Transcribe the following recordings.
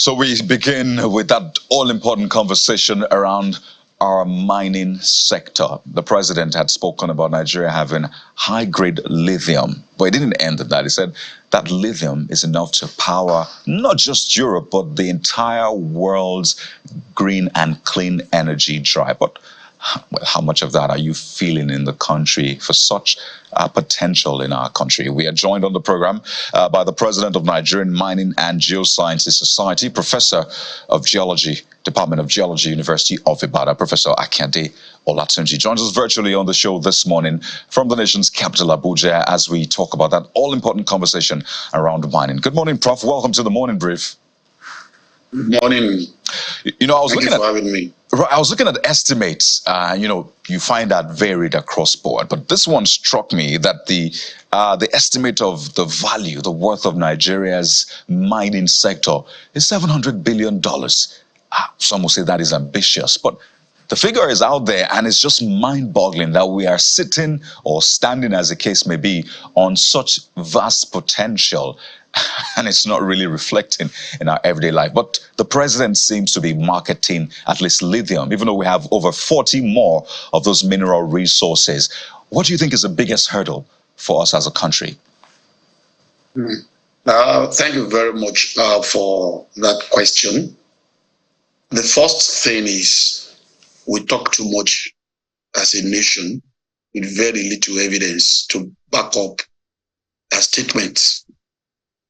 So we begin with that all-important conversation around our mining sector. The president had spoken about Nigeria having high-grade lithium, but it didn't end at that. He said that lithium is enough to power not just Europe, but the entire world's green and clean energy drive. But how much of that are you feeling in the country for such potential in our country? We are joined on the program by the president of Nigerian Mining and Geosciences Society, professor of geology, Department of Geology, University of Ibadan, Professor Akande Olatunji. Joins us virtually on the show this morning from the nation's capital, Abuja, as we talk about that all-important conversation around mining. Good morning, Prof. Welcome to the Morning Brief. Good morning. You know, Thank you for having me. I was looking at estimates. You find that varied across board, but this one struck me that the estimate of the value, the worth of Nigeria's mining sector is $700 billion. Some will say that is ambitious, but the figure is out there, and it's just mind-boggling that we are sitting or standing, as the case may be, on such vast potential. And it's not really reflecting in our everyday life. But the president seems to be marketing at least lithium, even though we have over 40 more of those mineral resources. What do you think is the biggest hurdle for us as a country? Thank you very much for that question. The first thing is we talk too much as a nation with very little evidence to back up our statements.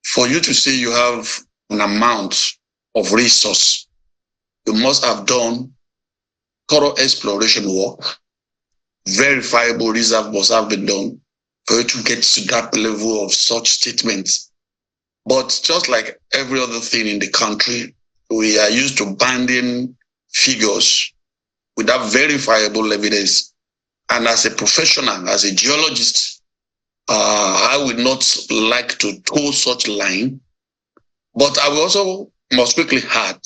For you to say you have an amount of resource, you must have done thorough exploration work. Verifiable reserve must have been done for you to get to that level of such statements. But just like every other thing in the country, we are used to banding figures without verifiable evidence. And as a professional, as a geologist, I would not like to toe such line, but I will also must quickly add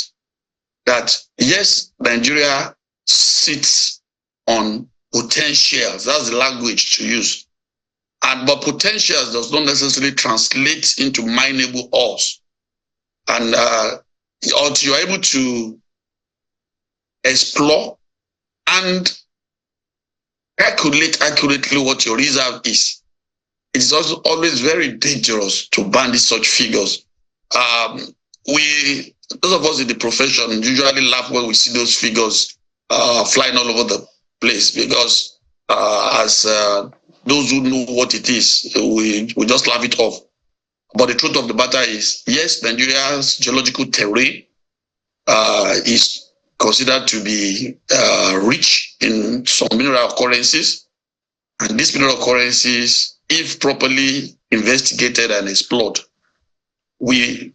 that yes, Nigeria sits on potentials. That's the language to use, but potentials does not necessarily translate into mineable ores. And until you're able to explore and calculate accurately what your reserve is, it is also always very dangerous to bandy such figures. Those of us in the profession usually laugh when we see those figures flying all over the place, because as those who know what it is, we just laugh it off. But the truth of the matter is, yes, Nigeria's geological terrain is considered to be rich in some mineral occurrences, and these mineral occurrences, if properly investigated and explored, we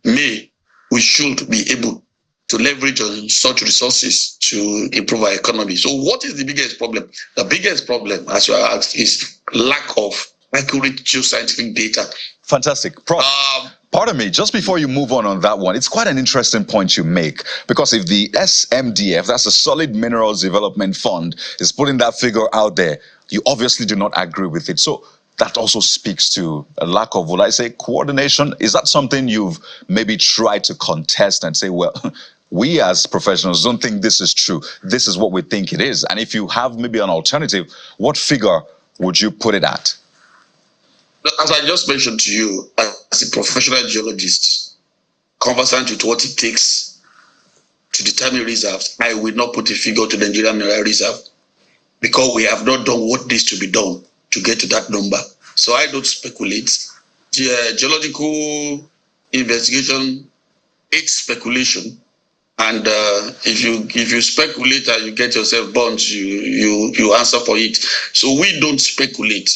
should be able to leverage on such resources to improve our economy. So what is the biggest problem? The biggest problem, as you asked, is lack of accurate geoscientific data. Fantastic. Prof, pardon me, just before you move on that one, it's quite an interesting point you make, because if the SMDF, that's the Solid Minerals Development Fund, is putting that figure out there, you obviously do not agree with it. So that also speaks to a lack of, would I say, coordination. Is that something you've maybe tried to contest and say, well, we as professionals don't think this is true. This is what we think it is. And if you have maybe an alternative, what figure would you put it at? As I just mentioned to you, as a professional geologist, conversant with what it takes to determine reserves, I will not put a figure to the Nigerian Mineral Reserve, because we have not done what needs to be done to get to that number. So I don't speculate. Geological investigation, it's speculation. And if you speculate and you get yourself burnt, you answer for it. So we don't speculate.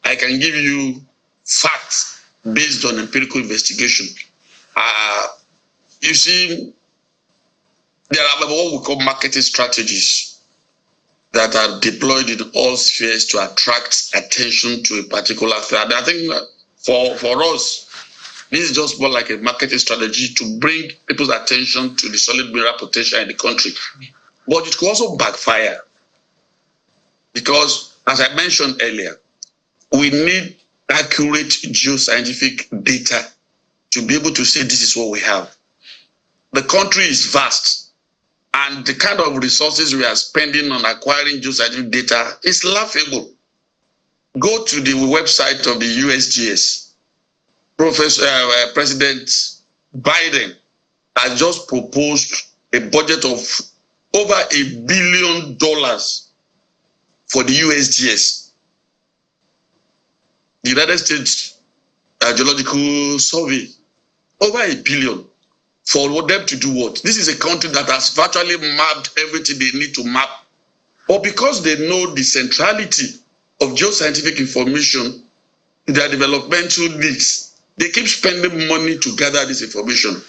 I can give you facts based on empirical investigation. You see, there are what we call marketing strategies that are deployed in all spheres to attract attention to a particular thing. And I think for us, this is just more like a marketing strategy to bring people's attention to the solid mineral potential in the country. But it could also backfire, because, as I mentioned earlier, we need accurate geoscientific data to be able to say this is what we have. the country is vast, and the kind of resources we are spending on acquiring geoscientific data is laughable. Go to the website of the USGS. President Biden has just proposed a budget of over $1 billion for the USGS, the United States Geological Survey. Over $1 billion for them to do what? This is a country that has virtually mapped everything they need to map. But because they know the centrality of geoscientific information in their developmental needs, they keep spending money to gather this information.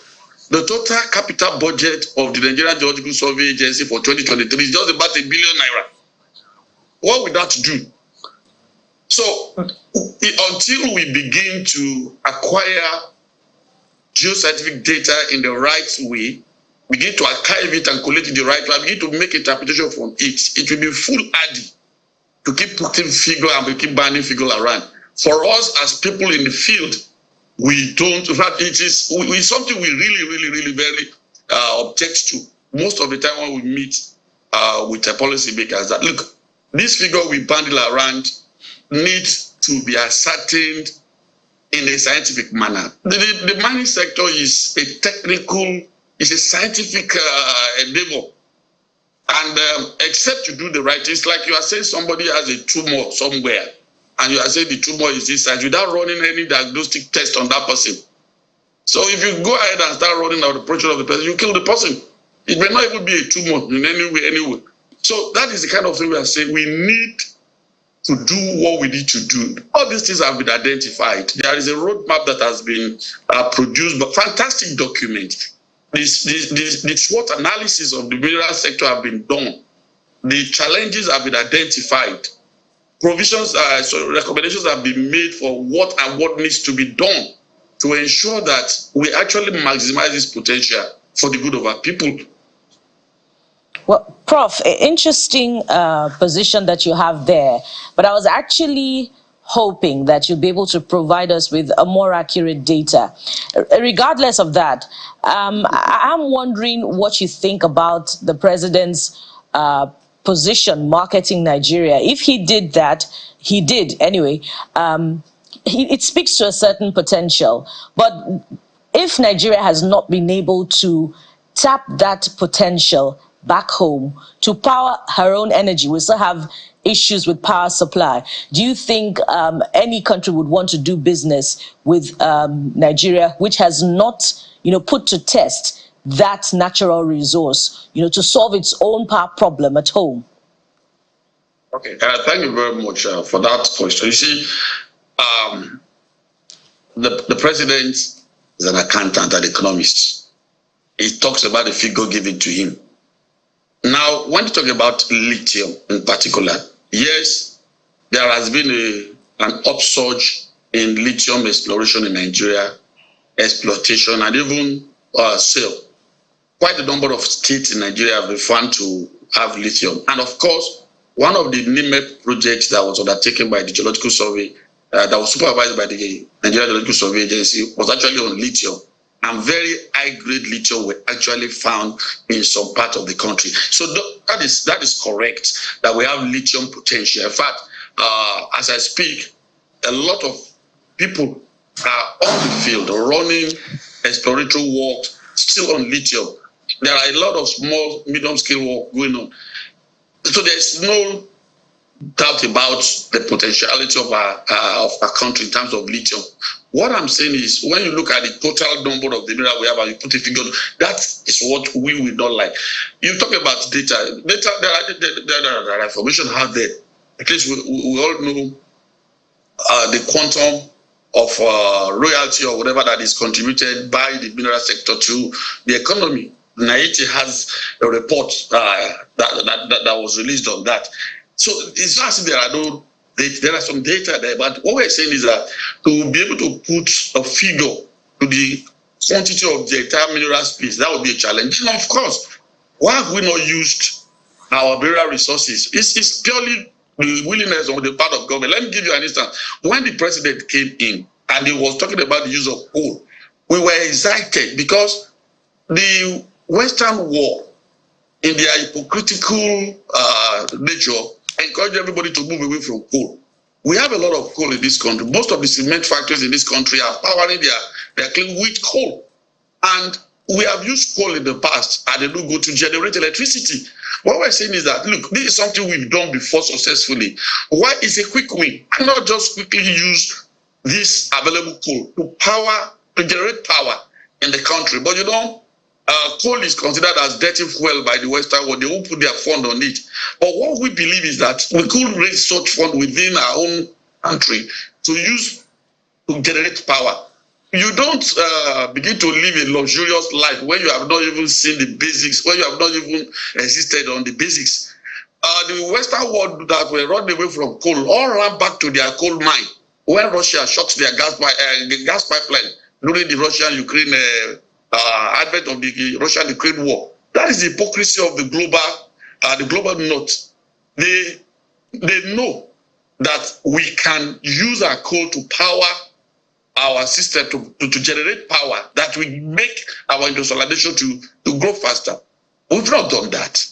The total capital budget of the Nigerian Geological Survey Agency for 2023 is just about ₦1 billion. What would that do? So until we begin to acquire geoscientific data in the right way, begin to archive it and collect it the right way, begin to make interpretation from it, it will be foolhardy to keep putting figure and keep banning figure around. For us as people in the field, we don't, in fact, it is something we really very object to most of the time when we meet with the policy makers, that look, this figure we bundle around needs to be ascertained in a scientific manner. The mining sector is a technical, it's a scientific endeavor. And except you do the right, it's like you are saying somebody has a tumor somewhere, and you are saying the tumor is this size without running any diagnostic test on that person. So if you go ahead and start running out the pressure of the person, you kill the person. It may not even be a tumor in any way, anyway. So that is the kind of thing we are saying. We need to do what we need to do. All these things have been identified. There is a roadmap that has been produced, but fantastic document. The SWOT analysis of the mineral sector have been done. The challenges have been identified. Provisions, recommendations have been made for what and what needs to be done to ensure that we actually maximize this potential for the good of our people. Well, Prof, interesting position that you have there, but I was actually hoping that you'd be able to provide us with a more accurate data. Regardless of that, I'm wondering what you think about the president's position marketing Nigeria. If he did that, he did anyway, it speaks to a certain potential. But if Nigeria has not been able to tap that potential back home to power her own energy, we still have issues with power supply. Do you think any country would want to do business with Nigeria, which has not, put to test that natural resource, to solve its own power problem at home? Okay, thank you very much for that question. You see, the president is an accountant and economist. He talks about the figure given to him. Now, when you talk about lithium in particular, yes, there has been an upsurge in lithium exploration in Nigeria, exploitation, and even sale. Quite a number of states in Nigeria have been found to have lithium. And of course, one of the NIMEP projects that was undertaken by the Geological Survey, that was supervised by the Nigerian Geological Survey Agency, was actually on lithium. And very high-grade lithium were actually found in some part of the country. So that is correct, that we have lithium potential. In fact, as I speak, a lot of people are on the field running exploratory work still on lithium. There are a lot of small, medium-scale work going on. So there's no doubt about the potentiality of our country in terms of lithium. What I'm saying is, when you look at the total number of the mineral we have and you put a figure, that is what we will not like. You talk about data. There are information out there. At least we all know the quantum of royalty or whatever that is contributed by the mineral sector to the economy. NIET has a report that was released on that. So it's not as if there are some data there, but what we're saying is that to be able to put a figure to the quantity of the entire mineral space, that would be a challenge. And of course, why have we not used our mineral resources? It's purely the willingness on the part of government. Let me give you an instance. When the president came in and he was talking about the use of coal, we were excited because the Western world, in their hypocritical nature, encourage everybody to move away from coal. We have a lot of coal in this country. Most of the cement factories in this country are powering their clean with coal. And we have used coal in the past and they do go to generate electricity. What we're saying is that, look, this is something we've done before successfully. Why is a quick win? And not just quickly use this available coal to generate power in the country. But you know, coal is considered as dirty fuel by the Western world. They won't put their fund on it. But what we believe is that we could raise such fund within our own country to use to generate power. You don't begin to live a luxurious life when you have not even seen the basics, when you have not even existed on the basics. The Western world that were run away from coal all ran back to their coal mine when Russia shuts their gas pipeline during the Russian-Ukraine advent of the Russian-Ukraine war. That is the hypocrisy of the global north. They know that we can use our coal to power our system to generate power that will make our industrialization to grow faster. We've not done that.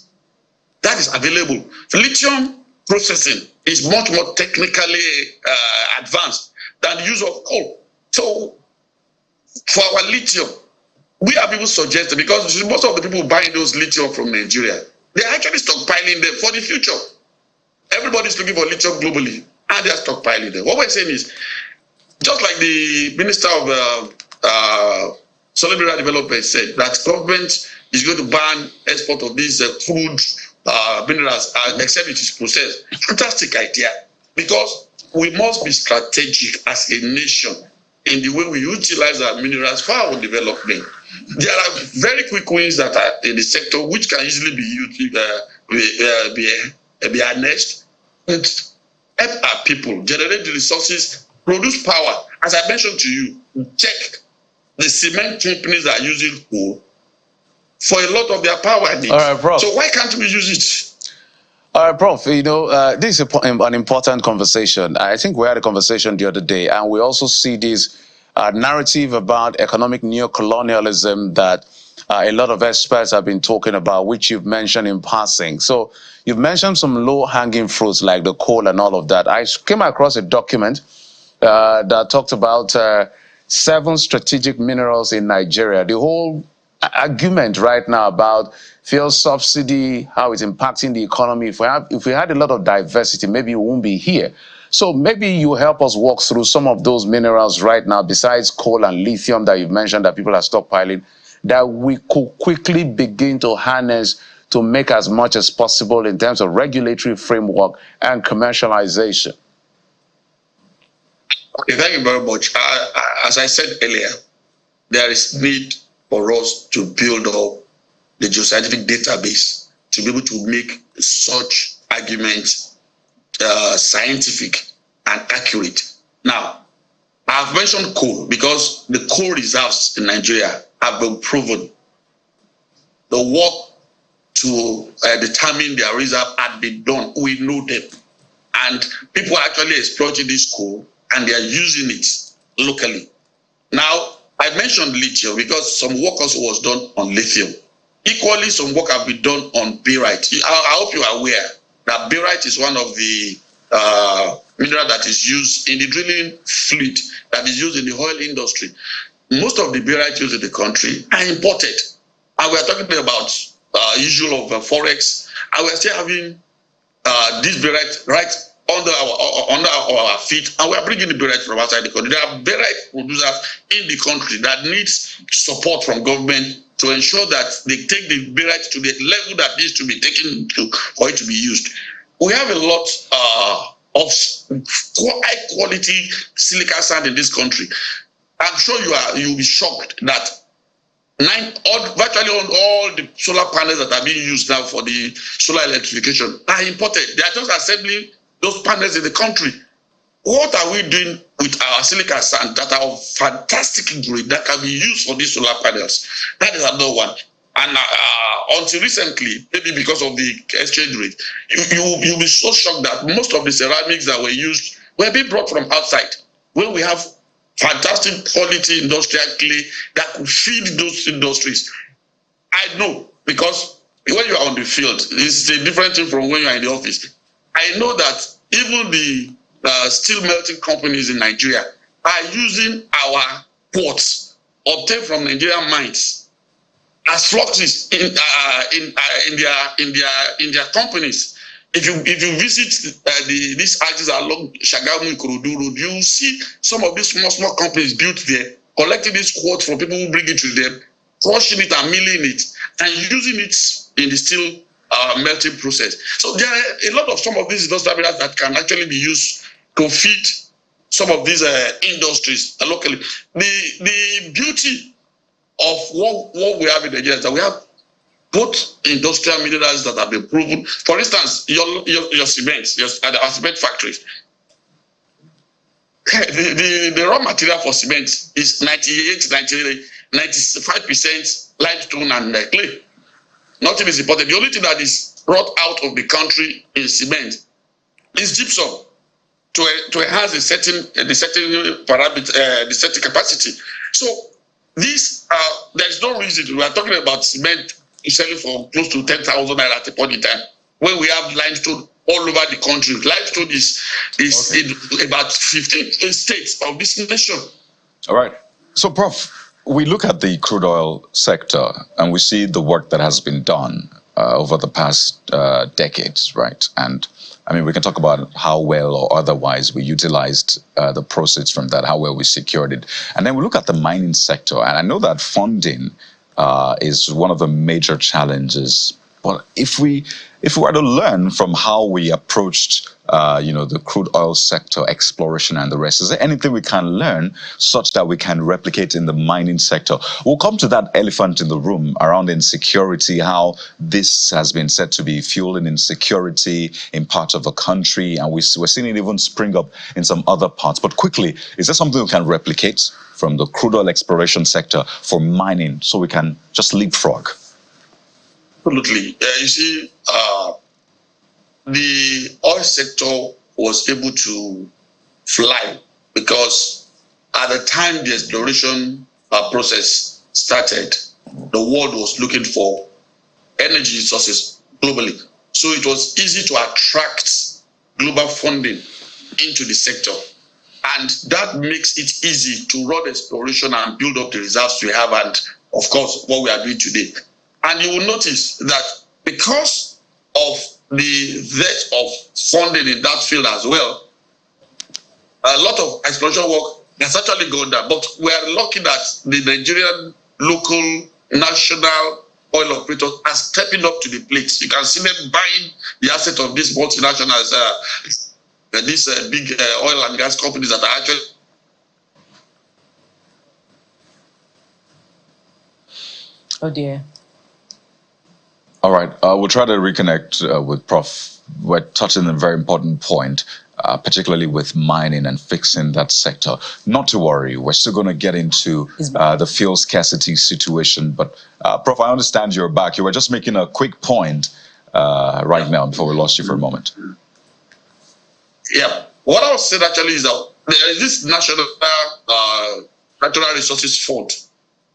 That is available. Lithium processing is much more technically advanced than the use of coal. So for our lithium, we have people suggested, because most of the people buying those lithium from Nigeria, they're actually stockpiling them for the future. Everybody's looking for lithium globally, and they're stockpiling them. What we're saying is, just like the Minister of Solid Mineral Development said, that government is going to ban export of these crude minerals except it is processed. Fantastic idea, because we must be strategic as a nation in the way we utilize our minerals for our development. There are very quick wins that are in the sector which can easily be used, be harnessed, and help our people generate the resources, produce power. As I mentioned to you, check the cement companies that are using coal for a lot of their power needs. All right, Prof. So why can't we use it? All right, Prof, you know, this is an important conversation. I think we had a conversation the other day, and we also see this narrative about economic neocolonialism that a lot of experts have been talking about, which you've mentioned in passing. So you've mentioned some low-hanging fruits like the coal and all of that. I came across a document that talked about 7 strategic minerals in Nigeria. The whole argument right now about fuel subsidy, how it's impacting the economy. If we had a lot of diversity, maybe we won't be here. So maybe you help us walk through some of those minerals right now, besides coal and lithium that you've mentioned that people are stockpiling, that we could quickly begin to harness to make as much as possible in terms of regulatory framework and commercialization. Okay, thank you very much. As I said earlier, there is need for us to build up the geoscientific database to be able to make such arguments scientific and accurate. Now, I've mentioned coal because the coal reserves in Nigeria have been proven. The work to determine their reserve had been done. We know them. And people are actually exploiting this coal and they are using it locally. Now, I mentioned lithium because some work also was done on lithium. Equally, some work have been done on barite. I hope you are aware that barite is one of the mineral that is used in the drilling fluid that is used in the oil industry. Most of the barite used in the country are imported. And we are talking about issue of forex, and we are still having this barite right under our feet, and we are bringing the barite from outside the country. There are barite producers in the country that needs support from government to ensure that they take the barite to the level that needs to be taken to for it to be used. We have a lot of high quality silica sand in this country. I'm sure you'll be shocked that virtually on all the solar panels that are being used now for the solar electrification are imported. They are just assembling those panels in the country. What are we doing with our silica sand that are of fantastic grade that can be used for these solar panels? That is another one. And until recently, maybe because of the exchange rate, you'll be so shocked that most of the ceramics that were used were being brought from outside, when we have fantastic quality industrial clay that could feed those industries. I know, because when you are on the field, it's a different thing from when you are in the office. I know that even the steel melting companies in Nigeria are using our quartz obtained from Nigerian mines as fluxes in their companies. If you visit these arches along Shagamu Ikorodu Road, you will see some of these small companies built there, collecting this quartz from people who bring it to them, crushing it and milling it, and using it in the steel melting process. So there are a lot of some of these industrial minerals that can actually be used to feed some of these industries locally. The beauty of what we have in Nigeria is that we have both industrial minerals that have been proven. For instance, your cement, our cement factories. The raw material for cement is 95% limestone and clay. Nothing is important. The only thing that is brought out of the country in cement is gypsum to enhance the certain parameter, the certain capacity. So this there's no reason we are talking about cement selling for close to 10,000 naira at a point in time when we have limestone all over the country. Limestone is in about 15 states of this nation. All right. So, Prof, we look at the crude oil sector and we see the work that has been done over the past decades, right? And I mean, we can talk about how well or otherwise we utilized the proceeds from that, how well we secured it. And then we look at the mining sector. And I know that funding is one of the major challenges. But if we were to learn from how we approached, the crude oil sector exploration and the rest, is there anything we can learn such that we can replicate in the mining sector? We'll come to that elephant in the room around insecurity, how this has been said to be fueling insecurity in parts of the country, and we're seeing it even spring up in some other parts. But quickly, is there something we can replicate from the crude oil exploration sector for mining so we can just leapfrog? Absolutely. You see, the oil sector was able to fly because at the time the exploration process started, the world was looking for energy resources globally. So it was easy to attract global funding into the sector. And that makes it easy to run exploration and build up the reserves we have, and of course, what we are doing today. And you will notice that because of the depth of funding in that field as well, a lot of exploration work has actually gone down. But we are lucky that the Nigerian local national oil operators are stepping up to the plate. You can see them buying the asset of these multinationals, these big oil and gas companies that are actually. Oh dear. All right, we'll try to reconnect with Prof. We're touching a very important point, particularly with mining and fixing that sector. Not to worry, we're still going to get into the fuel scarcity situation. But Prof, I understand you're back. You were just making a quick point right now before we lost you for a moment. Yeah, what I was saying actually is that there is this national natural resources fund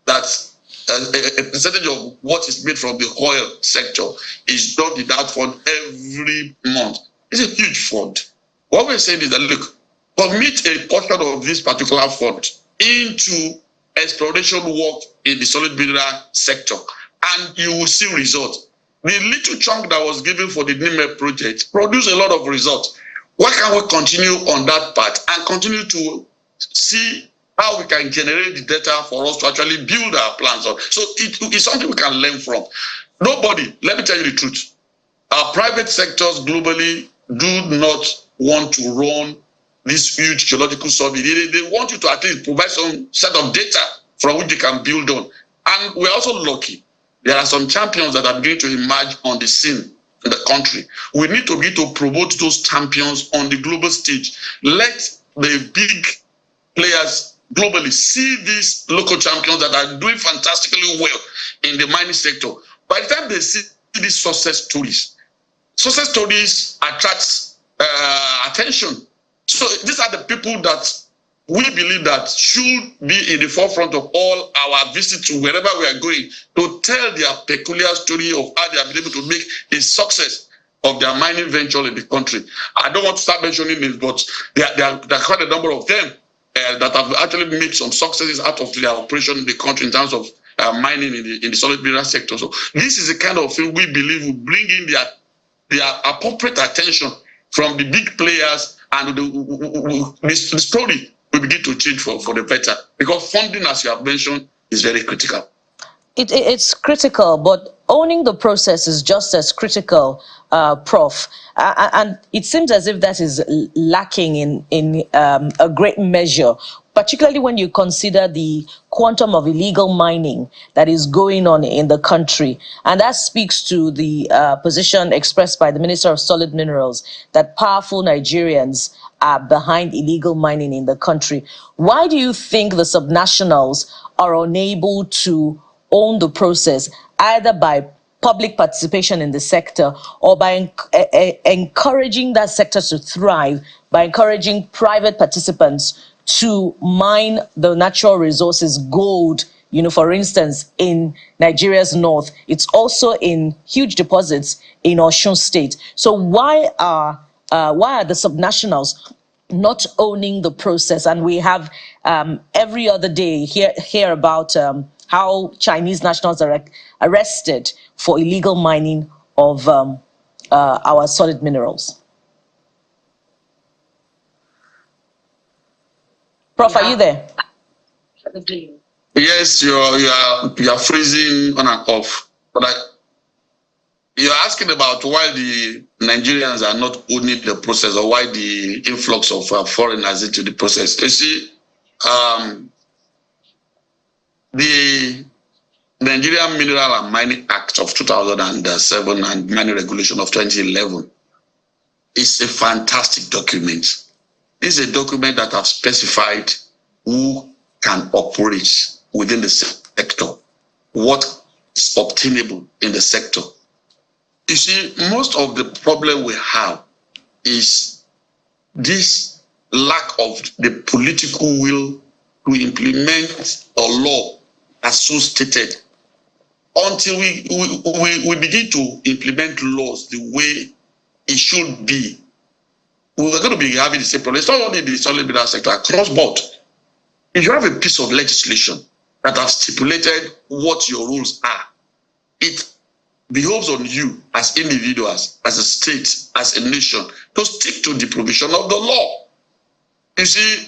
that a percentage of what is made from the oil sector is done in that fund every month. It's a huge fund. What we're saying is that, look, commit a portion of this particular fund into exploration work in the solid mineral sector, and you will see results. The little chunk that was given for the NIME project produced a lot of results. Why can't we continue on that path and continue to see how we can generate the data for us to actually build our plans on? So it's something we can learn from. Nobody, let me tell you the truth, our private sectors globally do not want to run this huge geological survey. They want you to at least provide some set of data from which they can build on. And we're also lucky. There are some champions that are beginning to emerge on the scene in the country. We need to begin to promote those champions on the global stage. Let the big players globally see these local champions that are doing fantastically well in the mining sector. By the time they see these success stories attract attention. So these are the people that we believe that should be in the forefront of all our visits to wherever we are going, to tell their peculiar story of how they have been able to make a success of their mining venture in the country. I don't want to start mentioning names, but there are quite a number of them that have actually made some successes out of their operation in the country in terms of mining in the solid mineral sector. So this is the kind of thing we believe will bring in their appropriate attention from the big players, and the story will begin to change for the better, because funding, as you have mentioned, is very critical. It's critical, but owning the process is just as critical, Prof. And it seems as if that is lacking in a great measure, particularly when you consider the quantum of illegal mining that is going on in the country. And that speaks to the position expressed by the Minister of Solid Minerals that powerful Nigerians are behind illegal mining in the country. Why do you think the subnationals are unable to own the process, either by public participation in the sector or by encouraging that sector to thrive, by encouraging private participants to mine the natural resources, gold, for instance, in Nigeria's north? It's also in huge deposits in Osun State. So why are the subnationals not owning the process? And we have every other day hear about how Chinese nationals are arrested for illegal mining of our solid minerals. Prof, are you there? Yes, you are freezing on and off. But you're asking about why the Nigerians are not owning the process, or why the influx of foreigners into the process. You see, the Nigerian Mineral and Mining Act of 2007 and Mining Regulation of 2011 is a fantastic document. It's a document that has specified who can operate within the sector, what is obtainable in the sector. You see, most of the problem we have is this lack of the political will to implement a law as so stated. Until we begin to implement laws the way it should be, we're going to be having the same problem. It's not only the solid mineral sector, across board. If you have a piece of legislation that has stipulated what your rules are, it behoves on you as individuals, as a state, as a nation, to stick to the provision of the law. You see,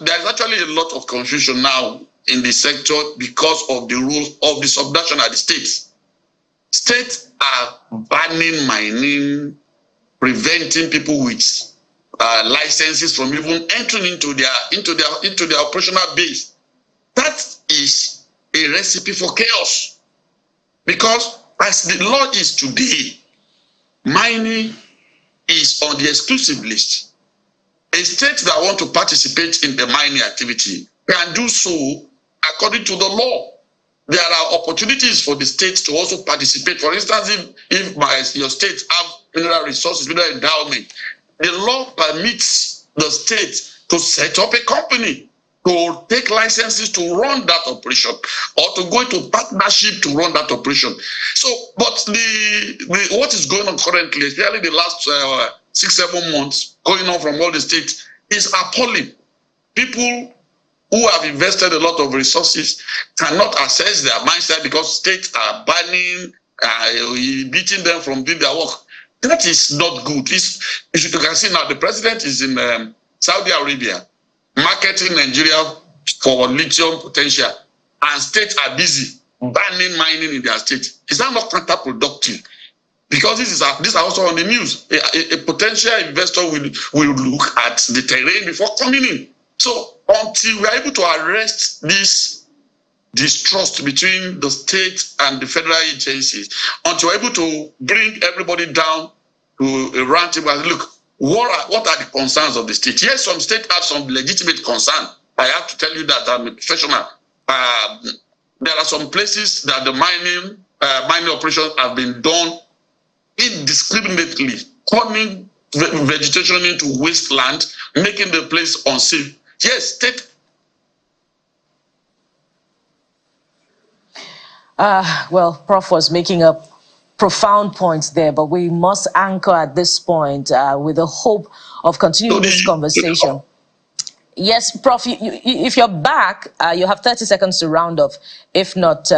there's actually a lot of confusion now in the sector because of the rules of the subnational states. States are banning mining, preventing people with licenses from even entering into their operational base. That is a recipe for chaos, because as the law is today, mining is on the exclusive list. A state that want to participate in the mining activity can do so according to the law. There are opportunities for the state to also participate. For instance, if your state have mineral resources, mineral endowment, the law permits the state to set up a company, to take licenses to run that operation, or to go into partnership to run that operation. So, but what is going on currently, especially the last 6-7 months, going on from all the states, is appalling. People who have invested a lot of resources cannot access their mindset because states are banning, beating them from doing their work. That is not good. You can see now the president is in Saudi Arabia marketing Nigeria for lithium potential, and states are busy banning mining in their state. Is that not counterproductive? Because these are also on the news. A potential investor will look at the terrain before coming in. So until we are able to arrest this distrust between the state and the federal agencies, until we're able to bring everybody down to a round table and look, what are the concerns of the state? Yes, some states have some legitimate concern. I have to tell you that I'm a professional. There are some places that the mining operations have been done indiscriminately, turning vegetation into wasteland, making the place unsafe. Yes, state. Well, Prof was making a profound points there, but we must anchor at this point with the hope of continuing this conversation. Yes, Prof, if you're back, you have 30 seconds to round off. If not,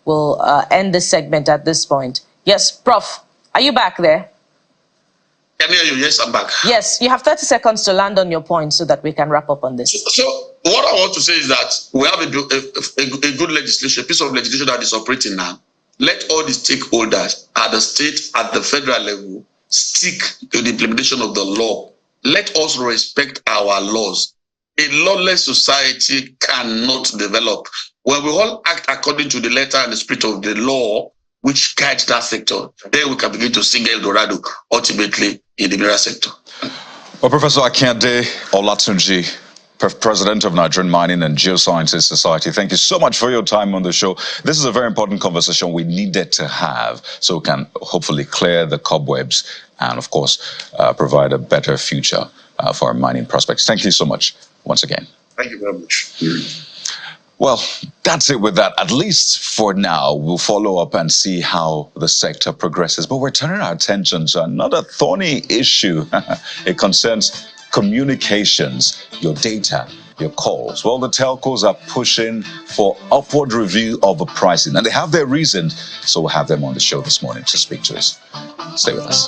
we'll end this segment at this point. Yes, Prof, are you back there? Can I hear you? Yes, I'm back. Yes, you have 30 seconds to land on your point so that we can wrap up on this. So what I want to say is that we have a good legislation, a piece of legislation that is operating now. Let all the stakeholders at the state, at the federal level, stick to the implementation of the law. Let us respect our laws. A lawless society cannot develop. When we all act according to the letter and the spirit of the law, which guides that sector, then we can begin to sing El Dorado ultimately in the mineral sector. Well, Professor Akinde Olatunji, President of Nigerian Mining and Geosciences Society, thank you so much for your time on the show. This is a very important conversation we needed to have so we can hopefully clear the cobwebs and, of course, provide a better future for our mining prospects. Thank you so much once again. Thank you very much. Well, that's it with that. At least for now, we'll follow up and see how the sector progresses. But we're turning our attention to another thorny issue. It concerns communications, your data, your calls. Well, the telcos are pushing for upward review of the pricing, and they have their reasons. So we'll have them on the show this morning to speak to us. Stay with us.